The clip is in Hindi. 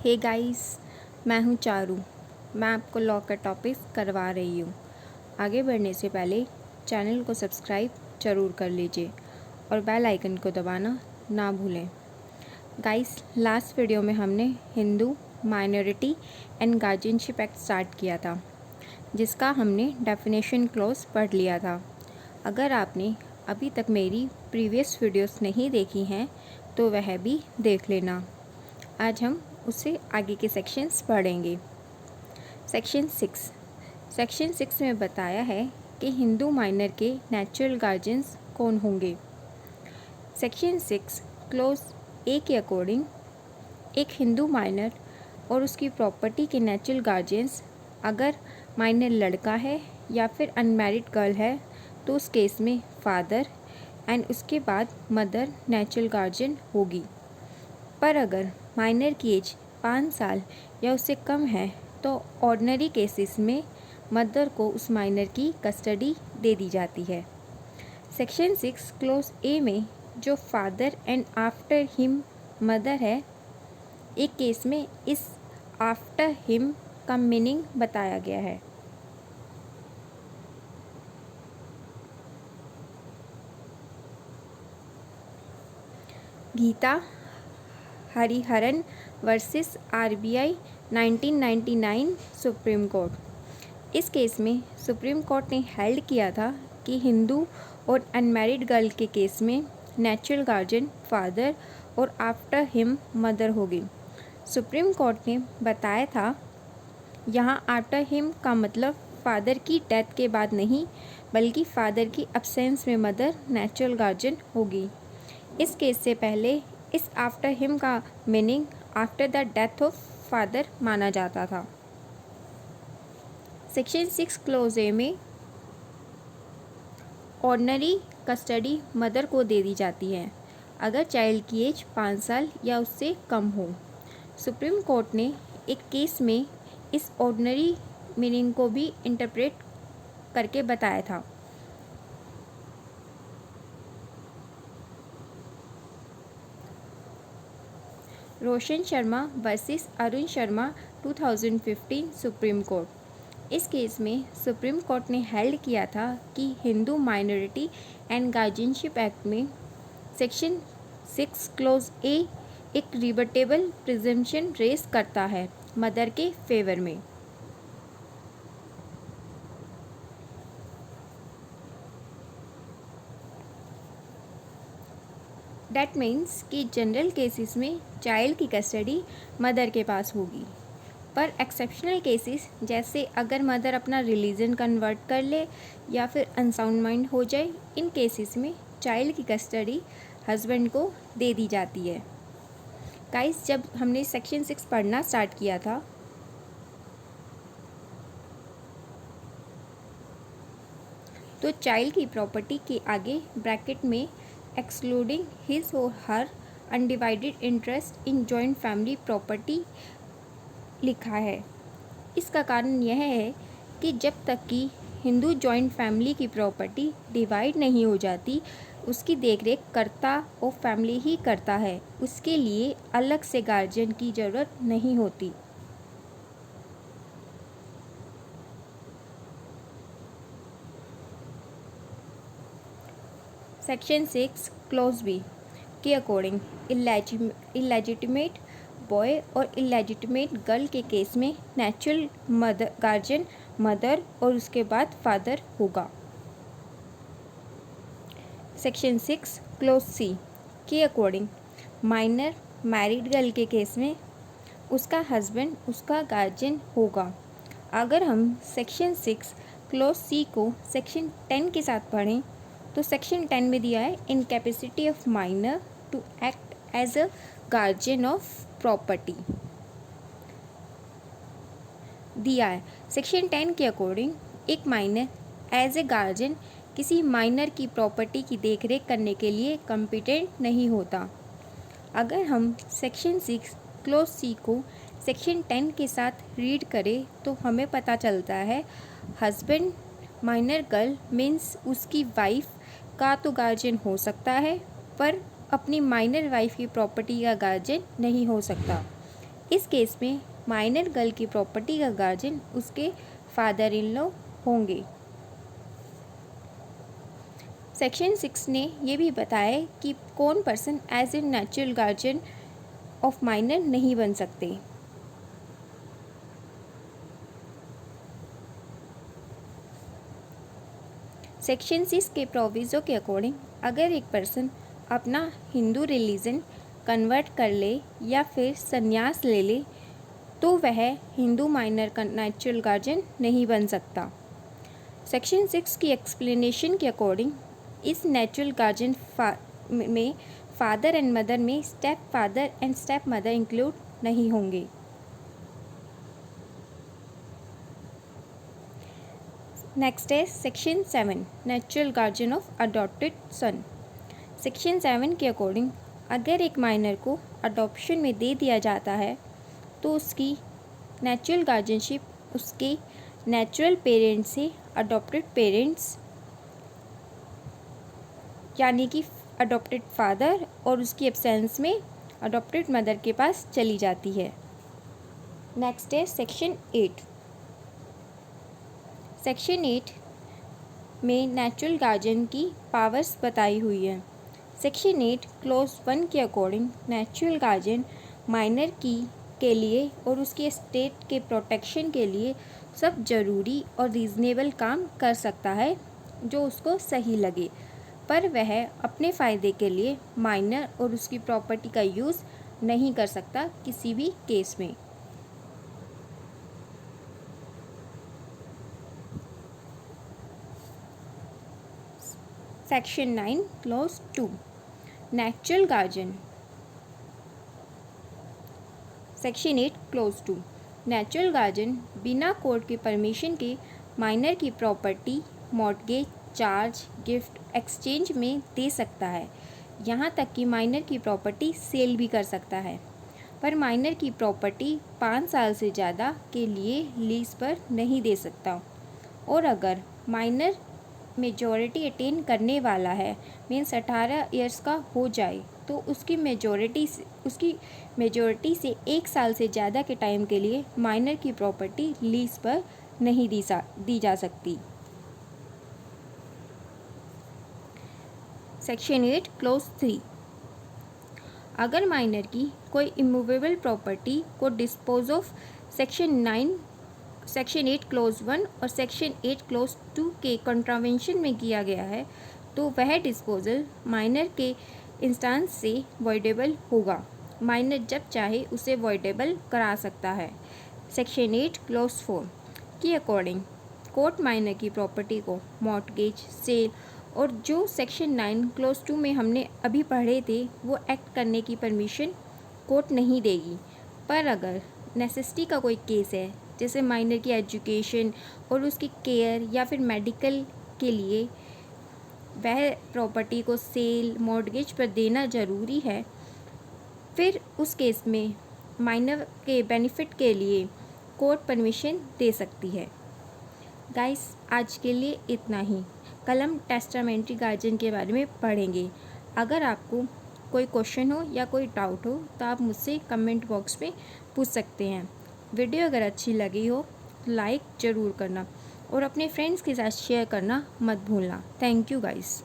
हे गाइस, मैं हूँ चारू। मैं आपको लॉ का टॉपिक करवा रही हूँ। आगे बढ़ने से पहले चैनल को सब्सक्राइब ज़रूर कर लीजिए और बेल आइकन को दबाना ना भूलें। गाइस, लास्ट वीडियो में हमने Hindu minority and guardianship act start किया था, जिसका हमने डेफिनेशन क्लॉज पढ़ लिया था। अगर आपने अभी तक मेरी प्रीवियस वीडियोस नहीं देखी हैं तो वह भी देख लेना। आज हम उससे आगे के सेक्शंस पढ़ेंगे। सेक्शन 6 में बताया है कि हिंदू माइनर के नेचुरल गार्जियंस कौन होंगे। सेक्शन 6 क्लॉज ए के अकॉर्डिंग एक हिंदू माइनर और उसकी प्रॉपर्टी के नेचुरल गार्जियंस अगर माइनर लड़का है या फिर अनमैरिड गर्ल है तो उस केस में फादर एंड उसके बाद मदर नेचुरल गार्जियन होगी। पर अगर माइनर की एज 5 साल या उससे कम है तो ऑर्डिनरी केसेस में मदर को उस माइनर की कस्टडी दे दी जाती है। सेक्शन 6 क्लॉज ए में जो father and after him mother है, एक केस में इस आफ्टर हिम का मीनिंग बताया गया है। Geeta Hariharan versus RBI 1999 Supreme court. इस केस में सुप्रीम कोर्ट ने हेल्ड किया था कि हिंदू और अनमैरिड गर्ल के केस में नेचुरल गार्जियन फादर और आफ्टर हिम मदर होगी। सुप्रीम कोर्ट ने बताया था यहाँ आफ्टर हिम का मतलब फादर की डेथ के बाद नहीं, बल्कि फादर की अब्सेंस में मदर नेचुरल गार्जियन होगी। इस केस से पहले इस आफ्टर हिम का meaning after the death of father माना जाता था। सेक्शन 6 क्लॉज ए में ऑर्डिनरी कस्टडी मदर को दे दी जाती है अगर चाइल्ड की एज 5 साल या उससे कम हो। सुप्रीम कोर्ट ने एक केस में इस ऑर्डिनरी मीनिंग को भी इंटरप्रेट करके बताया था। Roshan Sharma versus Arun Sharma 2015 supreme court. इस केस में सुप्रीम कोर्ट ने हेल्ड किया था कि Hindu minority and guardianship act में सेक्शन 6 क्लॉज ए एक रिबटेबल प्रिजम्पशन रेस करता है मदर के फेवर में। डैट मीन्स कि जनरल केसेस में चाइल्ड की कस्टडी मदर के पास होगी, पर एक्सेप्शनल केसेस जैसे अगर मदर अपना रिलीजन कन्वर्ट कर ले या फिर अनसाउंड माइंड हो जाए, इन केसेस में चाइल्ड की कस्टडी हस्बैंड को दे दी जाती है। गाइस, जब हमने सेक्शन 6 पढ़ना स्टार्ट किया था तो चाइल्ड की प्रॉपर्टी के आगे ब्रैकेट में एक्सक्लूडिंग हिज और her undivided interest in joint family property लिखा है। इसका कारण यह है कि जब तक कि हिंदू जॉइंट फैमिली की प्रॉपर्टी डिवाइड नहीं हो जाती, उसकी देखरेख करता और फैमिली ही करता है। उसके लिए अलग से गार्जियन की ज़रूरत नहीं होती। सेक्शन 6 क्लॉज बी के अकॉर्डिंग इलेजिटिमेट बॉय और इलेजिटिमेट गर्ल के केस में नेचुरल गार्जियन मदर और उसके बाद फादर होगा। सेक्शन 6 क्लॉज सी के अकॉर्डिंग माइनर मैरिड गर्ल के केस में उसका हस्बैंड उसका गार्जियन होगा। अगर हम सेक्शन 6 क्लॉज सी को सेक्शन 10 के साथ पढ़ें तो सेक्शन 10 में दिया है incapacity of minor to act as a guardian of property दिया है। सेक्शन 10 के अकॉर्डिंग एक माइनर एज ए गार्जियन किसी माइनर की प्रॉपर्टी की देखरेख करने के लिए कॉम्पिटेंट नहीं होता। अगर हम सेक्शन 6 क्लॉज सी को सेक्शन 10 के साथ रीड करें तो हमें पता चलता है हस्बैंड माइनर गर्ल मीन्स उसकी वाइफ का तो गार्जियन हो सकता है, पर अपनी माइनर वाइफ की प्रॉपर्टी का गार्जियन नहीं हो सकता। इस केस में माइनर गर्ल की प्रॉपर्टी का गार्जियन उसके फादर इन लॉ होंगे। सेक्शन 6 ने ये भी बताया कि कौन person as a natural guardian of minor नहीं बन सकते। सेक्शन 6 के प्रोविज़ो के अकॉर्डिंग अगर एक पर्सन अपना हिंदू रिलीजन कन्वर्ट कर ले या फिर संन्यास ले ले तो वह हिंदू माइनर का नेचुरल गार्जियन नहीं बन सकता। सेक्शन 6 की एक्सप्लेनेशन के अकॉर्डिंग इस नेचुरल गार्जियन में फादर एंड मदर में step father and step mother include नहीं होंगे। नेक्स्ट है section 7 natural guardian of adopted son. Section 7 के अकॉर्डिंग अगर एक माइनर को अडॉप्शन में दे दिया जाता है तो उसकी नेचुरल गार्जियनशिप उसके नेचुरल पेरेंट्स से अडॉप्टेड पेरेंट्स यानी कि अडॉप्टेड फादर और उसकी एब्सेंस में अडॉप्टेड मदर के पास चली जाती है। नेक्स्ट है सेक्शन 8। सेक्शन 8 में नेचुरल गार्जियन की पावर्स बताई हुई है। सेक्शन 8 क्लॉज 1 के अकॉर्डिंग नेचुरल गार्जियन माइनर के लिए और उसके स्टेट के प्रोटेक्शन के लिए सब जरूरी और रीज़नेबल काम कर सकता है जो उसको सही लगे, पर वह अपने फ़ायदे के लिए माइनर और उसकी प्रॉपर्टी का यूज़ नहीं कर सकता किसी भी केस में। Section 9 clause 2 natural guardian. Section 8 clause 2 natural guardian बिना कोर्ट की परमिशन के माइनर की property mortgage charge gift exchange में दे सकता है। यहाँ तक कि माइनर की प्रॉपर्टी सेल भी कर सकता है, पर माइनर की प्रॉपर्टी 5 साल से ज़्यादा के लिए लीज पर नहीं दे सकता। और अगर माइनर मेजॉरिटी अटेन करने वाला है मीन्स 18 इयर्स का हो जाए तो उसकी मेजॉरिटी से 1 साल से ज़्यादा के टाइम के लिए माइनर की प्रॉपर्टी लीज पर नहीं दी जा सकती। सेक्शन 8 क्लॉज 3 अगर माइनर की कोई इमूवेबल प्रॉपर्टी को डिस्पोज ऑफ सेक्शन 8 क्लॉज 1 और सेक्शन 8 क्लॉज 2 के कॉन्ट्रावेंशन में किया गया है तो वह डिस्पोजल माइनर के इंस्टांस से वॉइडेबल होगा। माइनर जब चाहे उसे वॉइडेबल करा सकता है। सेक्शन 8 क्लॉज 4 के अकॉर्डिंग कोर्ट माइनर की प्रॉपर्टी को मॉर्टगेज सेल और जो सेक्शन 9 क्लॉज 2 में हमने अभी पढ़े थे वो एक्ट करने की परमिशन कोर्ट नहीं देगी। पर अगर नेसेसिटी का कोई केस है जैसे माइनर की एजुकेशन और उसकी केयर या फिर मेडिकल के लिए वह प्रॉपर्टी को सेल मॉर्टगेज पर देना ज़रूरी है, फिर उस केस में माइनर के बेनिफिट के लिए कोर्ट परमिशन दे सकती है। गाइस आज के लिए इतना ही। कल हम टेस्टामेंट्री गार्जियन के बारे में पढ़ेंगे। अगर आपको कोई क्वेश्चन हो या कोई डाउट हो तो आप मुझसे कमेंट बॉक्स में पूछ सकते हैं। वीडियो अगर अच्छी लगी हो तो लाइक ज़रूर करना और अपने फ्रेंड्स के साथ शेयर करना मत भूलना। Thank you guys.